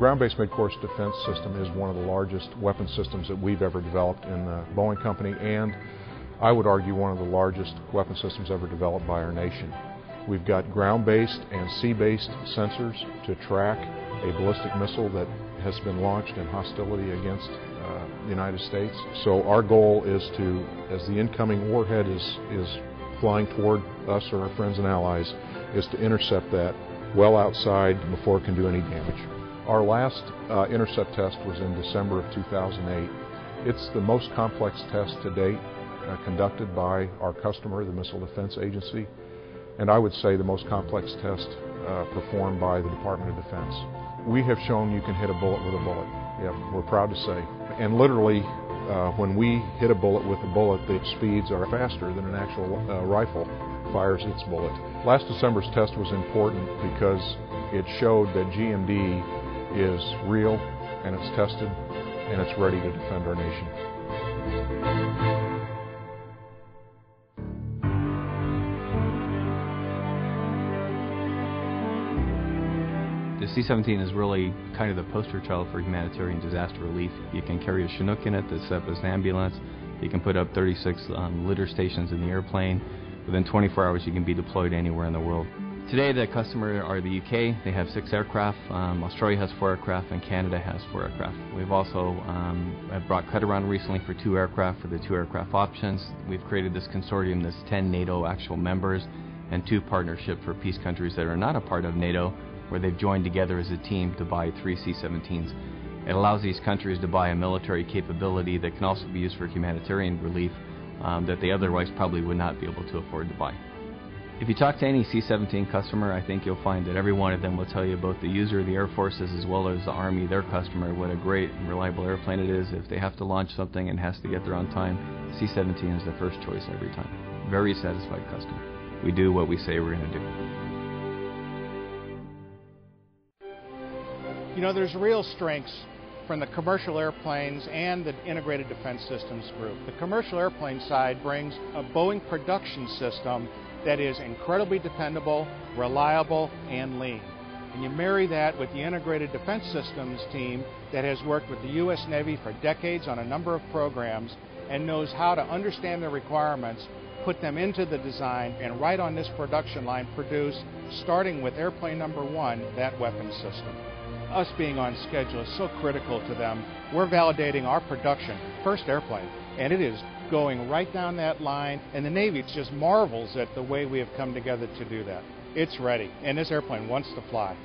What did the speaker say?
ground-based mid-course defense system is one of the largest weapon systems that we've ever developed in the Boeing company, and I would argue one of the largest weapon systems ever developed by our nation. We've got ground-based and sea-based sensors to track a ballistic missile that has been launched in hostility against the United States. So our goal is to, as the incoming warhead is flying toward us or our friends and allies, is to intercept that well outside before it can do any damage. Our last intercept test was in December of 2008. It's the most complex test to date conducted by our customer, the Missile Defense Agency, and I would say the most complex test performed by the Department of Defense. We have shown you can hit a bullet with a bullet. Yeah, we're proud to say. And literally, when we hit a bullet with a bullet, the speeds are faster than an actual rifle fires its bullet. Last December's test was important because it showed that GMD is real, and it's tested, and it's ready to defend our nation. The C-17 is really kind of the poster child for humanitarian disaster relief. You can carry a Chinook in it that's set up as an ambulance. You can put up 36 litter stations in the airplane. Within 24 hours you can be deployed anywhere in the world. Today the customer are the UK. They have 6 aircraft. Australia has 4 aircraft, and Canada has 4 aircraft. We've also have brought credit around recently for 2 aircraft for the 2 aircraft options. We've created this consortium that's 10 NATO actual members and 2 partnerships for peace countries that are not a part of NATO, where they've joined together as a team to buy 3 C-17s. It allows these countries to buy a military capability that can also be used for humanitarian relief that they otherwise probably would not be able to afford to buy. If you talk to any C-17 customer, I think you'll find that every one of them will tell you, both the user, the Air Forces, as well as the Army, their customer, what a great and reliable airplane it is. If they have to launch something and has to get there on time, C-17 is the first choice every time. Very satisfied customer. We do what we say we're going to do. You know, there's real strengths from the commercial airplanes and the Integrated Defense Systems Group. The commercial airplane side brings a Boeing production system that is incredibly dependable, reliable, and lean. And you marry that with the Integrated Defense Systems team that has worked with the U.S. Navy for decades on a number of programs and knows how to understand their requirements, put them into the design, and right on this production line produce, starting with airplane number 1, that weapon system. Us being on schedule is so critical to them. We're validating our production, first airplane, and it is going right down that line, and the Navy just marvels at the way we have come together to do that. It's ready, and this airplane wants to fly.